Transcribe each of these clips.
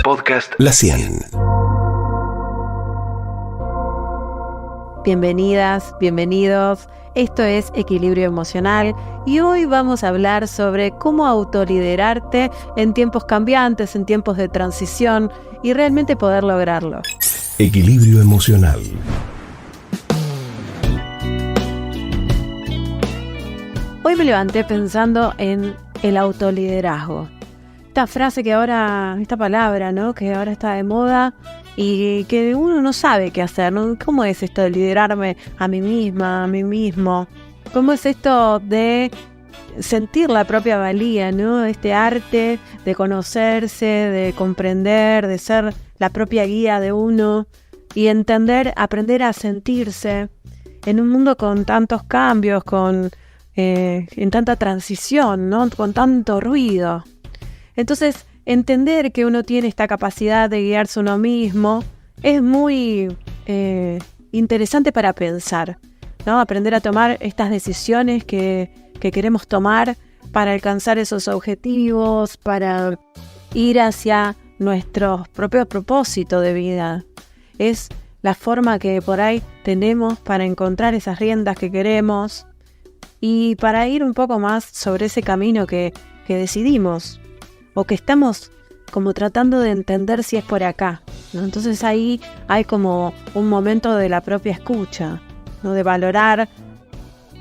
podcast La 100. Bienvenidas, bienvenidos. Esto es Equilibrio Emocional y hoy vamos a hablar sobre cómo autoliderarte en tiempos cambiantes, en tiempos de transición y realmente poder lograrlo. Equilibrio Emocional. Hoy me levanté pensando en el autoliderazgo. Esta frase que ahora, esta palabra, ¿no? Que ahora está de moda y que uno no sabe qué hacer, ¿no? ¿Cómo es esto de liderarme a mí misma, a mí mismo? ¿Cómo es esto de sentir la propia valía, ¿no? Este arte de conocerse, de comprender, de ser la propia guía de uno y entender, aprender a sentirse en un mundo con tantos cambios, en tanta transición, ¿no? Con tanto ruido. Entonces, entender que uno tiene esta capacidad de guiarse uno mismo es muy interesante para pensar, ¿no? Aprender a tomar estas decisiones que queremos tomar para alcanzar esos objetivos, para ir hacia nuestro propio propósito de vida. Es la forma que por ahí tenemos para encontrar esas riendas que queremos y para ir un poco más sobre ese camino que decidimos o que estamos como tratando de entender si es por acá, ¿no? Entonces ahí hay como un momento de la propia escucha, ¿no? De valorar,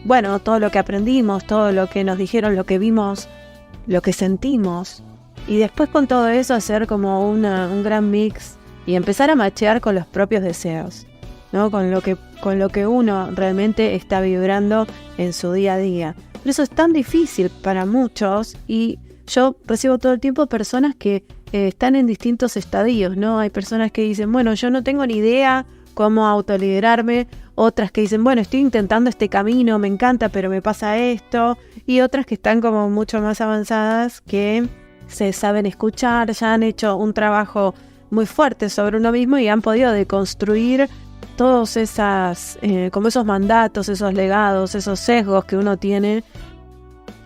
bueno, todo lo que aprendimos, todo lo que nos dijeron, lo que vimos, lo que sentimos y después con todo eso hacer como un gran mix y empezar a machear con los propios deseos, ¿no? Con lo que uno realmente está vibrando en su día a día. Pero eso es tan difícil para muchos y yo recibo todo el tiempo personas que están en distintos estadios, ¿no? Hay personas que dicen, bueno, yo no tengo ni idea cómo autoliderarme, otras que dicen, bueno, estoy intentando este camino, me encanta, pero me pasa esto, y otras que están como mucho más avanzadas, que se saben escuchar, ya han hecho un trabajo muy fuerte sobre uno mismo y han podido deconstruir todos como esos mandatos, esos legados, esos sesgos que uno tiene,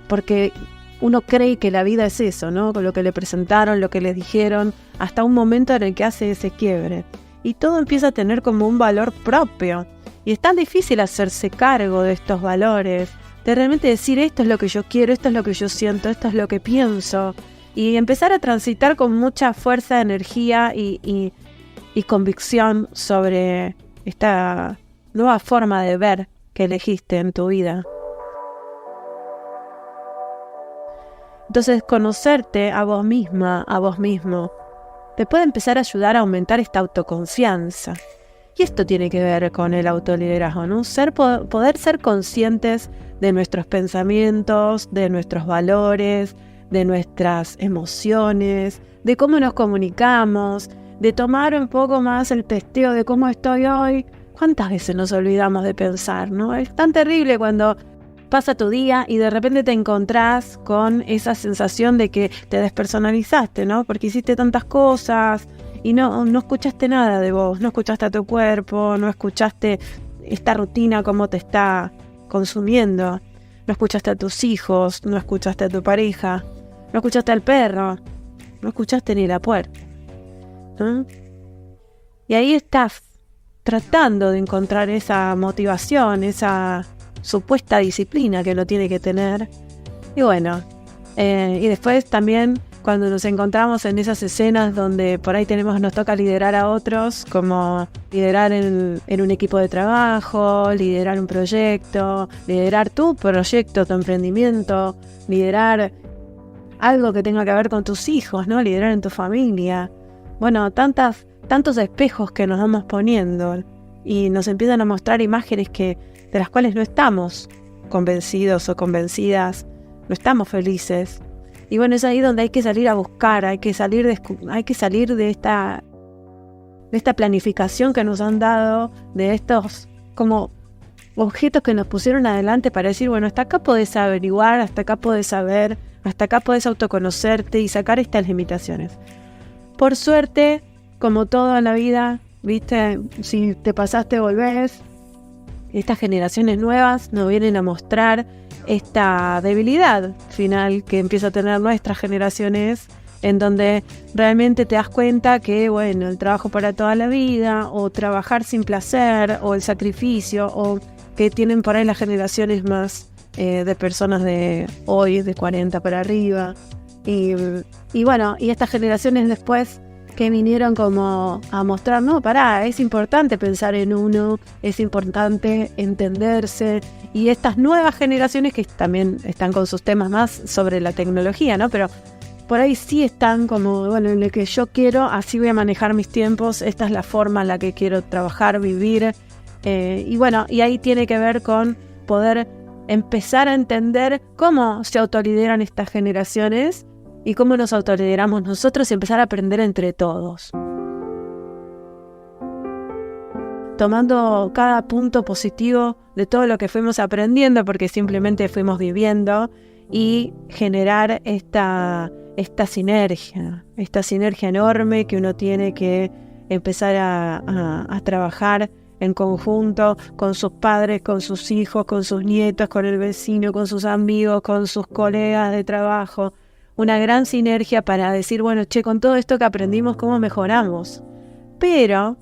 porque uno cree que la vida es eso, ¿no? Con lo que le presentaron, lo que les dijeron, hasta un momento en el que hace ese quiebre. Y todo empieza a tener como un valor propio. Y es tan difícil hacerse cargo de estos valores, de realmente decir esto es lo que yo quiero, esto es lo que yo siento, esto es lo que pienso. Y empezar a transitar con mucha fuerza, energía y convicción sobre esta nueva forma de ver que elegiste en tu vida. Entonces, conocerte a vos misma, a vos mismo, te puede empezar a ayudar a aumentar esta autoconfianza. Y esto tiene que ver con el autoliderazgo, ¿no? Poder ser conscientes de nuestros pensamientos, de nuestros valores, de nuestras emociones, de cómo nos comunicamos, de tomar un poco más el testeo de cómo estoy hoy. ¿Cuántas veces nos olvidamos de pensar, no? Es tan terrible cuando pasa tu día y de repente te encontrás con esa sensación de que te despersonalizaste, ¿no? Porque hiciste tantas cosas y no escuchaste nada de vos, no escuchaste a tu cuerpo, no escuchaste esta rutina cómo te está consumiendo, no escuchaste a tus hijos, no escuchaste a tu pareja, no escuchaste al perro, no escuchaste ni la puerta, ¿no? Y ahí estás tratando de encontrar esa motivación, esa supuesta disciplina que uno tiene que tener. Y bueno, y después también cuando nos encontramos en esas escenas donde por ahí nos toca liderar a otros, como liderar en un equipo de trabajo, liderar un proyecto, liderar tu proyecto, tu emprendimiento, liderar algo que tenga que ver con tus hijos, ¿no? Liderar en tu familia. Bueno, tantos espejos que nos vamos poniendo y nos empiezan a mostrar imágenes de las cuales no estamos convencidos o convencidas, no estamos felices. Y bueno, es ahí donde hay que salir a buscar, hay que salir de esta planificación que nos han dado, de estos como objetos que nos pusieron adelante para decir, bueno, hasta acá podés averiguar, hasta acá podés saber, hasta acá podés autoconocerte y sacar estas limitaciones. Por suerte, como todo en la vida, viste, si te pasaste volvés. Estas generaciones nuevas nos vienen a mostrar esta debilidad final que empieza a tener nuestras generaciones en donde realmente te das cuenta que, bueno, el trabajo para toda la vida, o trabajar sin placer, o el sacrificio, o que tienen por ahí las generaciones más de personas de hoy, de 40 para arriba, y bueno, y estas generaciones después que vinieron como a mostrar, no, pará, es importante pensar en uno, es importante entenderse, y estas nuevas generaciones que también están con sus temas más sobre la tecnología, ¿no? Pero por ahí sí están como, bueno, en lo que yo quiero, así voy a manejar mis tiempos, esta es la forma en la que quiero trabajar, vivir, y bueno, y ahí tiene que ver con poder empezar a entender cómo se autolideran estas generaciones y cómo nos autolideramos nosotros y empezar a aprender entre todos. Tomando cada punto positivo de todo lo que fuimos aprendiendo, porque simplemente fuimos viviendo, y generar esta sinergia enorme que uno tiene que empezar a trabajar en conjunto con sus padres, con sus hijos, con sus nietos, con el vecino, con sus amigos, con sus colegas de trabajo. Una gran sinergia para decir, bueno, che, con todo esto que aprendimos, ¿cómo mejoramos? Pero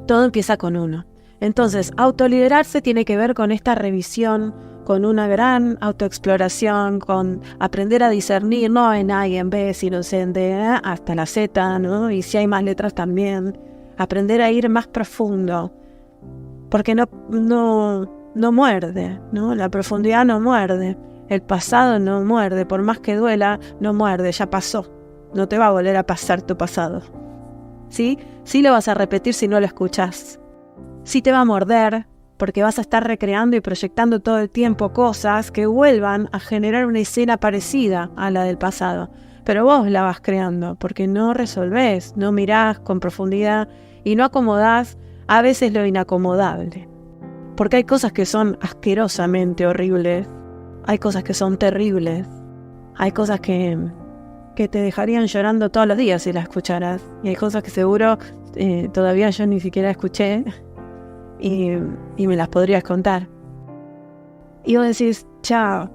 todo empieza con uno. Entonces, autoliderarse tiene que ver con esta revisión, con una gran autoexploración, con aprender a discernir, no en A y en B, sino en D hasta la Z, ¿no? Y si hay más letras también. Aprender a ir más profundo, porque no muerde, ¿no? La profundidad no muerde. El pasado no muerde, por más que duela, no muerde, ya pasó. No te va a volver a pasar tu pasado. ¿Sí? Sí lo vas a repetir si no lo escuchás. Sí te va a morder, porque vas a estar recreando y proyectando todo el tiempo cosas que vuelvan a generar una escena parecida a la del pasado. Pero vos la vas creando, porque no resolvés, no mirás con profundidad y no acomodás a veces lo inacomodable. Porque hay cosas que son asquerosamente horribles. Hay cosas que son terribles, hay cosas que te dejarían llorando todos los días si las escucharas, y hay cosas que seguro todavía yo ni siquiera escuché y me las podrías contar. Y vos decís, chao,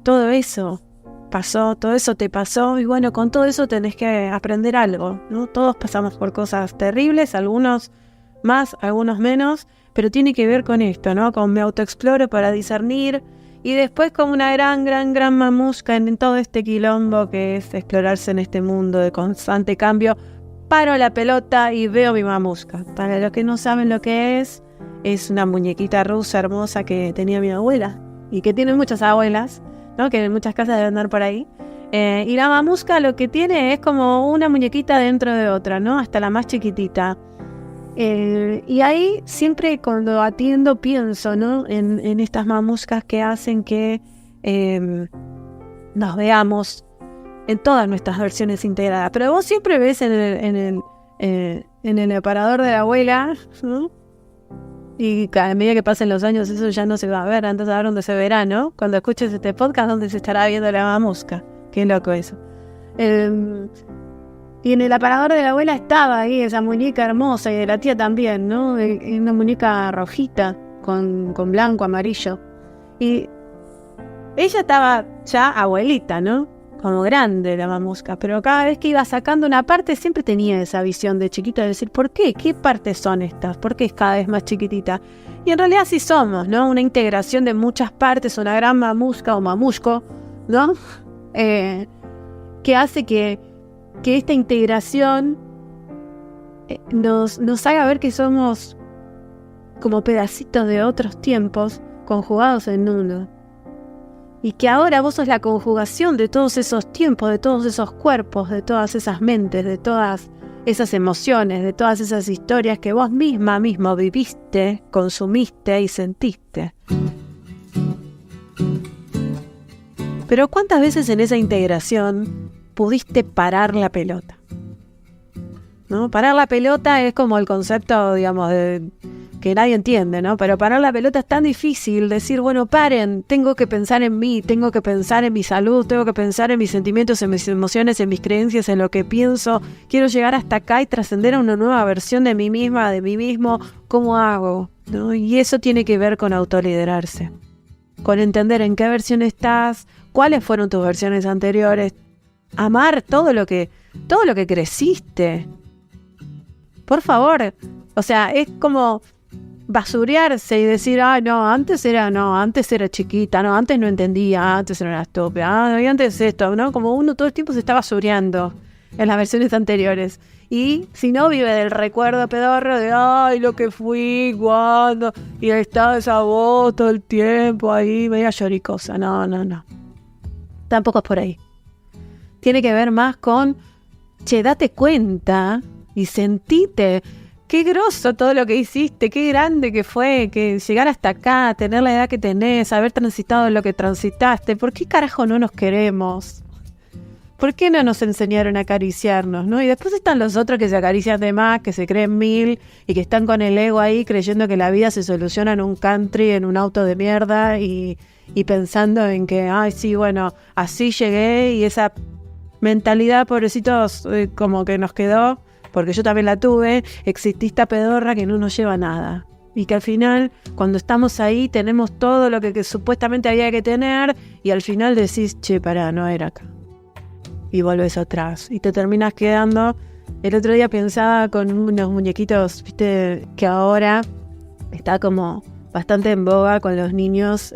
todo eso pasó, todo eso te pasó, y bueno, con todo eso tenés que aprender algo, ¿no? Todos pasamos por cosas terribles, algunos más, algunos menos, pero tiene que ver con esto, ¿no? Con me autoexploro para discernir. Y después, como una gran mamusca en todo este quilombo que es explorarse en este mundo de constante cambio, paro la pelota y veo mi mamusca. Para los que no saben lo que es una muñequita rusa hermosa que tenía mi abuela y que tiene muchas abuelas, ¿no? Que en muchas casas deben andar por ahí. Y la mamusca lo que tiene es como una muñequita dentro de otra, ¿no? Hasta la más chiquitita. Y ahí siempre cuando atiendo pienso, ¿no? en estas mamuscas que hacen que nos veamos en todas nuestras versiones integradas. Pero vos siempre ves en el aparador de la abuela, ¿no? Y a medida que pasen los años eso ya no se va a ver. Antes a ver dónde se verá, ¿no? Cuando escuches este podcast, ¿dónde se estará viendo la mamusca? Qué loco eso. Y en el aparador de la abuela estaba ahí esa muñeca hermosa, y de la tía también, ¿no? Una muñeca rojita, con blanco, amarillo. Y ella estaba ya abuelita, ¿no? Como grande la mamusca, pero cada vez que iba sacando una parte siempre tenía esa visión de chiquita de decir, ¿por qué? ¿Qué partes son estas? ¿Por qué es cada vez más chiquitita? Y en realidad sí somos, ¿no? Una integración de muchas partes, una gran mamusca o mamusco, ¿no? Que hace que esta integración nos haga ver que somos como pedacitos de otros tiempos conjugados en uno. Y que ahora vos sos la conjugación de todos esos tiempos, de todos esos cuerpos, de todas esas mentes, de todas esas emociones, de todas esas historias que vos mismo viviste, consumiste y sentiste. Pero ¿cuántas veces en esa integración pudiste parar la pelota? ¿No? Parar la pelota es como el concepto, digamos, que nadie entiende, ¿no? Pero parar la pelota es tan difícil, decir, bueno, paren, tengo que pensar en mí, tengo que pensar en mi salud, tengo que pensar en mis sentimientos, en mis emociones, en mis creencias, en lo que pienso, quiero llegar hasta acá y trascender a una nueva versión de mí misma, de mí mismo, ¿cómo hago? ¿No? Y eso tiene que ver con autoliderarse, con entender en qué versión estás, cuáles fueron tus versiones anteriores, amar todo lo que todo lo que creciste. Por favor, o sea, es como basurearse y decir, antes era chiquita, no, antes no entendía, antes era una estúpida, y antes esto, ¿no? Como uno todo el tiempo se está basureando en las versiones anteriores. Y si no, vive del recuerdo pedorro de, lo que fui, cuando, y estaba esa voz todo el tiempo ahí, media lloricosa. No. Tampoco es por ahí. Tiene que ver más con, date cuenta y sentite. Qué groso todo lo que hiciste, qué grande que fue, que llegar hasta acá, tener la edad que tenés, haber transitado lo que transitaste. ¿Por qué carajo no nos queremos? ¿Por qué no nos enseñaron a acariciarnos, no? Y después están los otros que se acarician de más, que se creen mil y que están con el ego ahí creyendo que la vida se soluciona en un country, en un auto de mierda y pensando en que, sí, bueno, así llegué y esa mentalidad, pobrecitos, como que nos quedó, porque yo también la tuve, exitista pedorra que no nos lleva a nada. Y que al final, cuando estamos ahí, tenemos todo lo que supuestamente había que tener y al final decís, pará, no era acá. Y volvés atrás y te terminas quedando. El otro día pensaba con unos muñequitos, viste, que ahora está como bastante en boga con los niños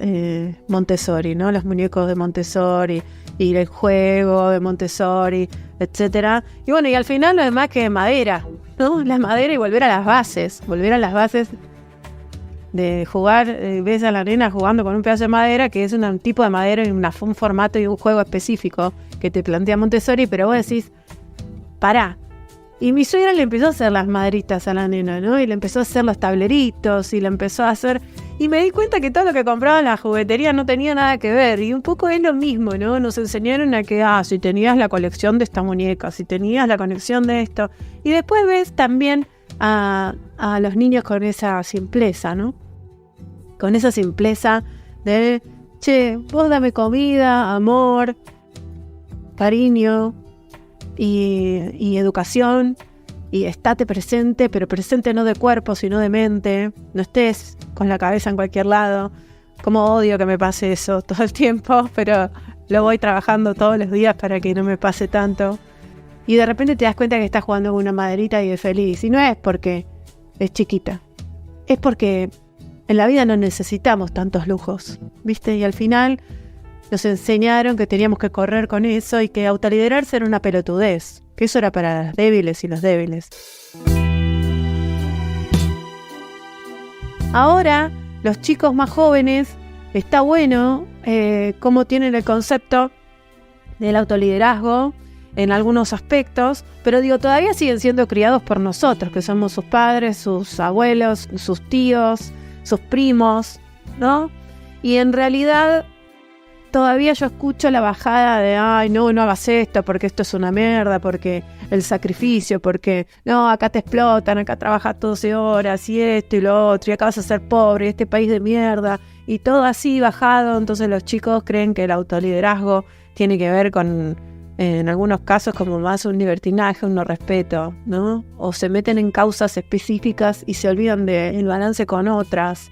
Montessori, ¿no? Los muñecos de Montessori y el juego de Montessori, etcétera. Y bueno, y al final lo demás que madera, ¿no? La madera y volver a las bases de jugar. Ves a la nena jugando con un pedazo de madera, que es un tipo de madera y un formato y un juego específico que te plantea Montessori, pero vos decís, pará. Y mi suegra le empezó a hacer las maderitas a la nena, ¿no? Y le empezó a hacer los tableritos y le empezó a hacer... Y me di cuenta que todo lo que compraba en la juguetería no tenía nada que ver. Y un poco es lo mismo, ¿no? Nos enseñaron a que, si tenías la colección de esta muñeca, si tenías la colección de esto. Y después ves también a los niños con esa simpleza, ¿no? Con esa simpleza de, vos dame comida, amor, cariño y educación, y estate presente, pero presente no de cuerpo, sino de mente. No estés con la cabeza en cualquier lado. Como odio que me pase eso todo el tiempo, pero lo voy trabajando todos los días para que no me pase tanto. Y de repente te das cuenta que estás jugando con una maderita y es feliz. Y no es porque es chiquita, es porque en la vida no necesitamos tantos lujos, ¿viste? Y al final nos enseñaron que teníamos que correr con eso y que autoliderarse era una pelotudez, que eso era para las débiles y los débiles. Ahora, los chicos más jóvenes, está bueno cómo tienen el concepto del autoliderazgo en algunos aspectos, pero todavía siguen siendo criados por nosotros, que somos sus padres, sus abuelos, sus tíos, sus primos, ¿no? Y en realidad todavía yo escucho la bajada de no hagas esto porque esto es una mierda, porque el sacrificio, porque no, acá te explotan, acá trabajas 12 horas y esto y lo otro, y acá vas a ser pobre, y este país de mierda, y todo así bajado. Entonces los chicos creen que el autoliderazgo tiene que ver con, en algunos casos, como más un libertinaje, un no respeto, ¿no? O se meten en causas específicas y se olvidan del balance con otras.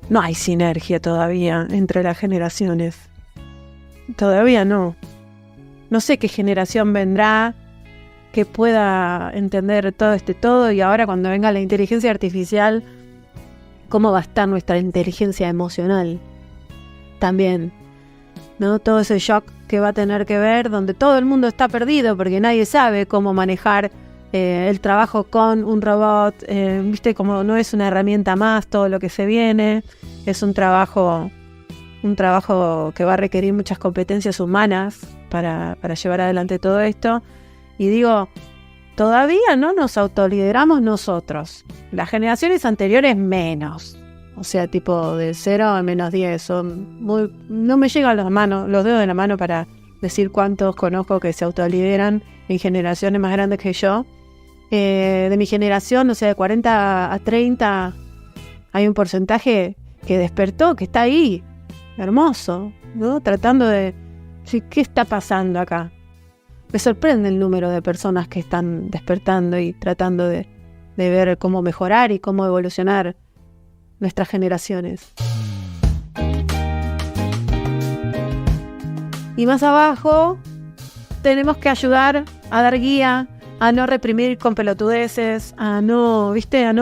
No hay sinergia todavía entre las generaciones. Todavía no. No sé qué generación vendrá que pueda entender todo y ahora cuando venga la inteligencia artificial, cómo va a estar nuestra inteligencia emocional también, ¿no? Todo ese shock que va a tener que ver, donde todo el mundo está perdido porque nadie sabe cómo manejar el trabajo con un robot, viste, como no es una herramienta más todo lo que se viene, es un trabajo que va a requerir muchas competencias humanas para llevar adelante todo esto. Y digo, todavía no nos autolideramos nosotros, las generaciones anteriores menos, o sea, tipo de 0 a -10, no me llegan los dedos de la mano para decir cuántos conozco que se autolideran en generaciones más grandes que yo. De mi generación, o sea, de 40 a 30, hay un porcentaje que despertó, que está ahí, hermoso, ¿no? Tratando de decir, ¿qué está pasando acá? Me sorprende el número de personas que están despertando y tratando de ver cómo mejorar y cómo evolucionar nuestras generaciones. Y más abajo tenemos que ayudar a dar guía, a no reprimir con pelotudeces, a no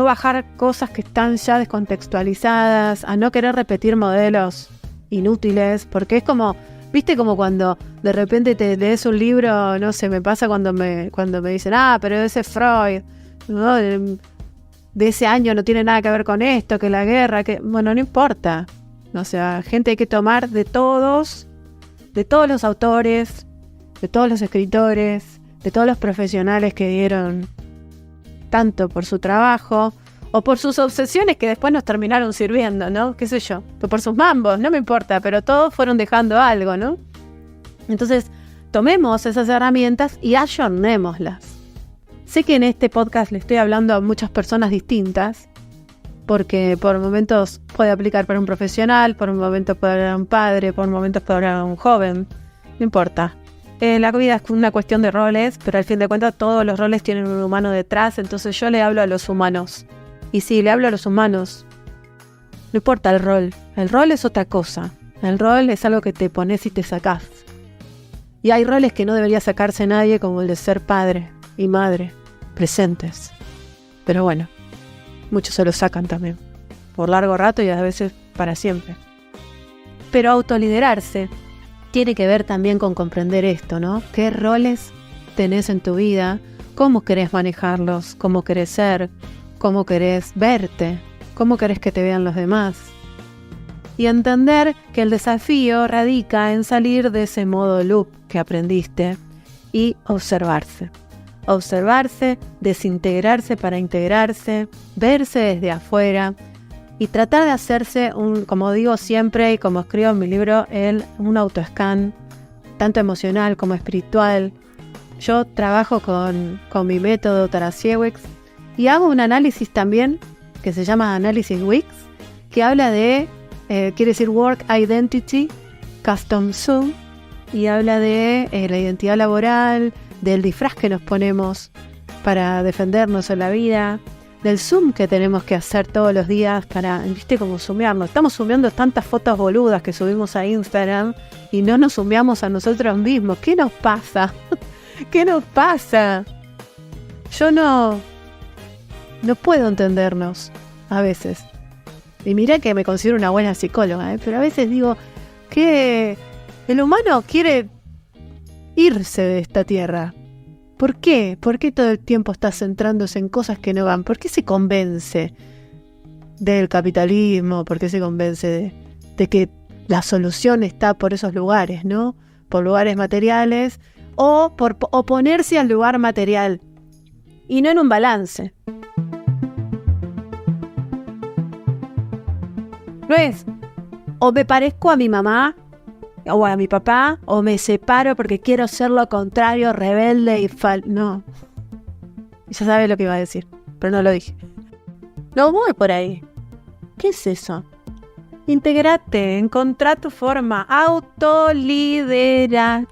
bajar cosas que están ya descontextualizadas, a no querer repetir modelos inútiles, porque es como, ¿viste? Como cuando de repente te lees un libro, no sé, me pasa cuando me dicen, pero ese Freud, ¿no? De ese año no tiene nada que ver con esto, que la guerra, que... Bueno, no importa. O sea, gente hay que tomar de todos los autores, de todos los escritores, de todos los profesionales que dieron tanto por su trabajo o por sus obsesiones que después nos terminaron sirviendo, ¿no? ¿Qué sé yo? Por sus mambos, no me importa, pero todos fueron dejando algo, ¿no? Entonces, tomemos esas herramientas y ayornémoslas. Sé que en este podcast le estoy hablando a muchas personas distintas, porque por momentos puede aplicar para un profesional, por un momento puede hablar a un padre, por momentos puede hablar a un joven, no importa. La vida es una cuestión de roles, pero al fin de cuentas todos los roles tienen un humano detrás, entonces yo le hablo a los humanos. Y sí, le hablo a los humanos. No importa el rol es otra cosa. El rol es algo que te pones y te sacás. Y hay roles que no debería sacarse nadie, como el de ser padre y madre, presentes. Pero bueno, muchos se lo sacan también, por largo rato y a veces para siempre. Pero autoliderarse tiene que ver también con comprender esto, ¿no? ¿Qué roles tenés en tu vida? ¿Cómo querés manejarlos? ¿Cómo querés ser? ¿Cómo querés verte? ¿Cómo querés que te vean los demás? Y entender que el desafío radica en salir de ese modo loop que aprendiste y observarse. Observarse, desintegrarse para integrarse, verse desde afuera y tratar de hacerse, como digo siempre y como escribo en mi libro, un autoscan, tanto emocional como espiritual. Yo trabajo con mi método Tarasiewicz y hago un análisis también que se llama Análisis Wicks, que habla de, quiere decir Work Identity, Custom Zoom, y habla de la identidad laboral, del disfraz que nos ponemos para defendernos en la vida, del zoom que tenemos que hacer todos los días para, ¿viste? Como zoomearnos. Estamos zoomeando tantas fotos boludas que subimos a Instagram y no nos zoomeamos a nosotros mismos. ¿Qué nos pasa? ¿Qué nos pasa? Yo no puedo entendernos a veces. Y mira que me considero una buena psicóloga, pero a veces digo que el humano quiere irse de esta tierra. ¿Por qué? ¿Por qué todo el tiempo está centrándose en cosas que no van? ¿Por qué se convence del capitalismo? ¿Por qué se convence de que la solución está por esos lugares, ¿no? Por lugares materiales o por oponerse al lugar material y no en un balance. No es o me parezco a mi mamá o a mi papá, o me separo porque quiero ser lo contrario, rebelde y no. Ya sabes lo que iba a decir, pero no lo dije. No voy por ahí. ¿Qué es eso? Integrate, encontrá tu forma, autoliderate.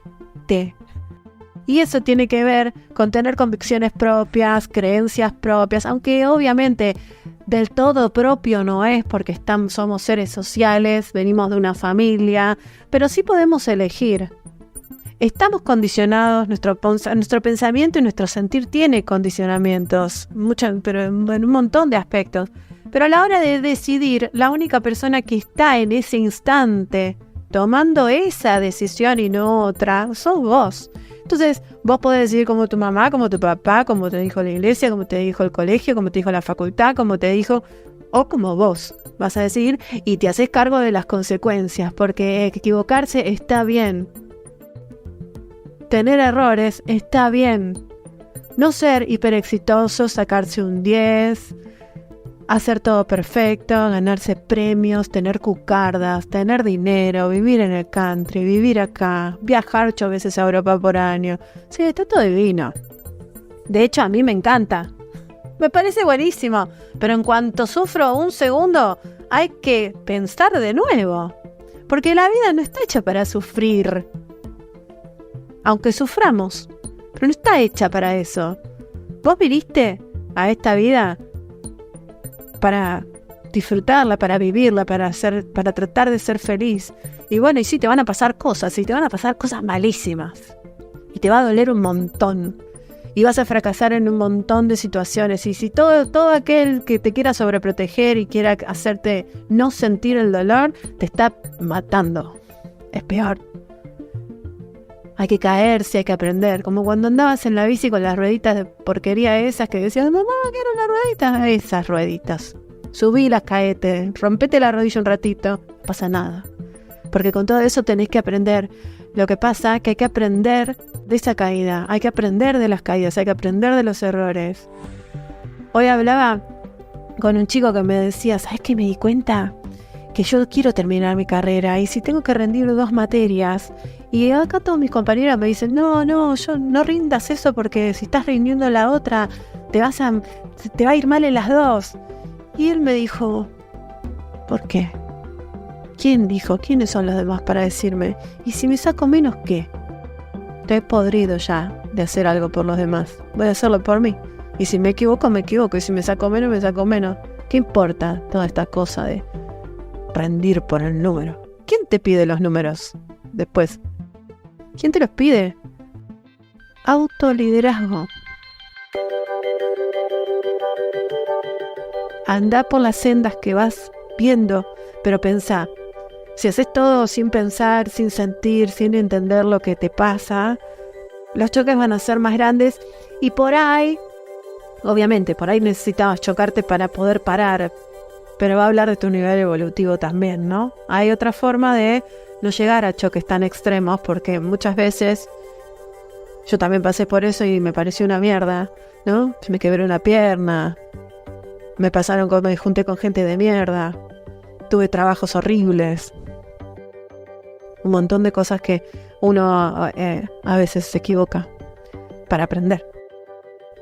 Y eso tiene que ver con tener convicciones propias, creencias propias, aunque obviamente del todo propio no es porque somos seres sociales, venimos de una familia, pero sí podemos elegir. Estamos condicionados, nuestro pensamiento y nuestro sentir tiene condicionamientos, pero en un montón de aspectos. Pero a la hora de decidir, la única persona que está en ese instante tomando esa decisión y no otra, sos vos. Entonces, vos podés decidir como tu mamá, como tu papá, como te dijo la iglesia, como te dijo el colegio, como te dijo la facultad, como te dijo, o como vos vas a decidir y te haces cargo de las consecuencias, porque equivocarse está bien. Tener errores está bien. No ser hiper exitoso, sacarse un 10, hacer todo perfecto, ganarse premios, tener cucardas, tener dinero, vivir en el country, vivir acá, viajar 8 veces a Europa por año. Sí, está todo divino. De hecho, a mí me encanta. Me parece buenísimo. Pero en cuanto sufro un segundo, hay que pensar de nuevo. Porque la vida no está hecha para sufrir. Aunque suframos. Pero no está hecha para eso. Vos viniste a esta vida para disfrutarla, para vivirla, para tratar de ser feliz. Y bueno, y sí, te van a pasar cosas, y te van a pasar cosas malísimas. Y te va a doler un montón. y vas a fracasar en un montón de situaciones. Y si todo aquel que te quiera sobreproteger y quiera hacerte no sentir el dolor, te está matando. Es peor. Hay que caerse, hay que aprender. Como cuando andabas en la bici con las rueditas de porquería esas que decías, mamá, quiero una ruedita. Esas rueditas. Subílas, caete, rompete la rodilla un ratito. No pasa nada. Porque con todo eso tenés que aprender. Lo que pasa es que hay que aprender de esa caída. Hay que aprender de las caídas. Hay que aprender de los errores. Hoy hablaba con un chico que me decía, ¿sabes qué me di cuenta? Que yo quiero terminar mi carrera y si tengo que rendir 2 materias y acá todos mis compañeros me dicen yo no rindas eso porque si estás rindiendo la otra te va a ir mal en las 2. Y él me dijo, ¿por qué? ¿Quién dijo? ¿Quiénes son los demás para decirme? ¿Y si me saco menos qué? Estoy podrido ya de hacer algo por los demás. Voy a hacerlo por mí. Y si me equivoco, me equivoco. Y si me saco menos, me saco menos. ¿Qué importa toda esta cosa de rendir por el número? ¿Quién te pide los números después? ¿Quién te los pide? Autoliderazgo. Anda por las sendas que vas viendo, pero pensá. Si haces todo sin pensar, sin sentir, sin entender lo que te pasa, los choques van a ser más grandes y por ahí, obviamente, por ahí necesitabas chocarte para poder parar. Pero va a hablar de tu nivel evolutivo también, ¿no? Hay otra forma de no llegar a choques tan extremos, porque muchas veces yo también pasé por eso y me pareció una mierda, ¿no? Me quebré una pierna, me junté con gente de mierda, tuve trabajos horribles, un montón de cosas que uno a veces se equivoca para aprender.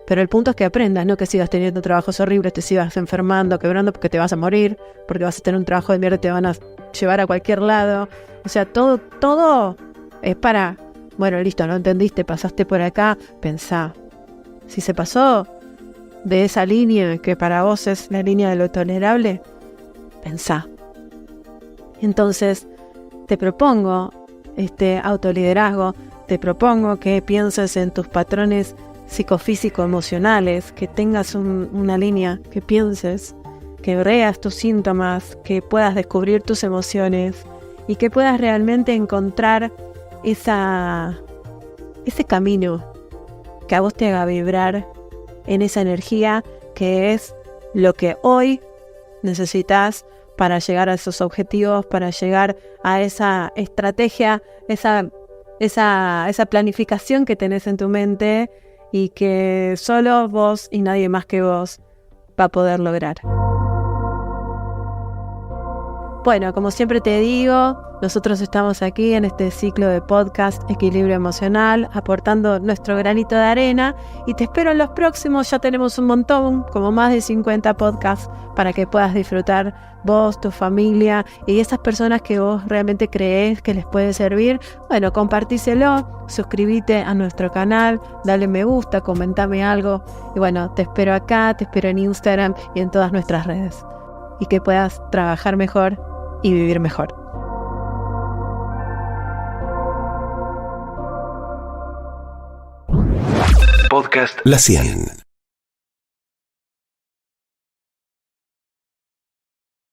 Pero el punto es que aprendas, no que sigas teniendo trabajos horribles, te sigas enfermando, quebrando, porque te vas a morir, porque vas a tener un trabajo de mierda y te van a llevar a cualquier lado. O sea, todo es para, bueno, listo, no entendiste, pasaste por acá, pensá. Si se pasó de esa línea que para vos es la línea de lo tolerable, pensá. Entonces, te propongo este autoliderazgo, te propongo que pienses en tus patrones psicofísico-emocionales, que tengas una línea, que pienses, que veas tus síntomas, que puedas descubrir tus emociones y que puedas realmente encontrar ese camino que a vos te haga vibrar en esa energía que es lo que hoy necesitas para llegar a esos objetivos, para llegar a esa estrategia, esa planificación que tenés en tu mente y que solo vos y nadie más que vos va a poder lograr. Bueno, como siempre te digo, nosotros estamos aquí en este ciclo de podcast Equilibrio Emocional, aportando nuestro granito de arena y te espero en los próximos. Ya tenemos un montón, como más de 50 podcasts para que puedas disfrutar vos, tu familia y esas personas que vos realmente creés que les puede servir. Bueno, compartíselo, suscríbete a nuestro canal, dale me gusta, comentame algo y bueno, te espero acá, te espero en Instagram y en todas nuestras redes y que puedas trabajar mejor y vivir mejor. Podcast La 100.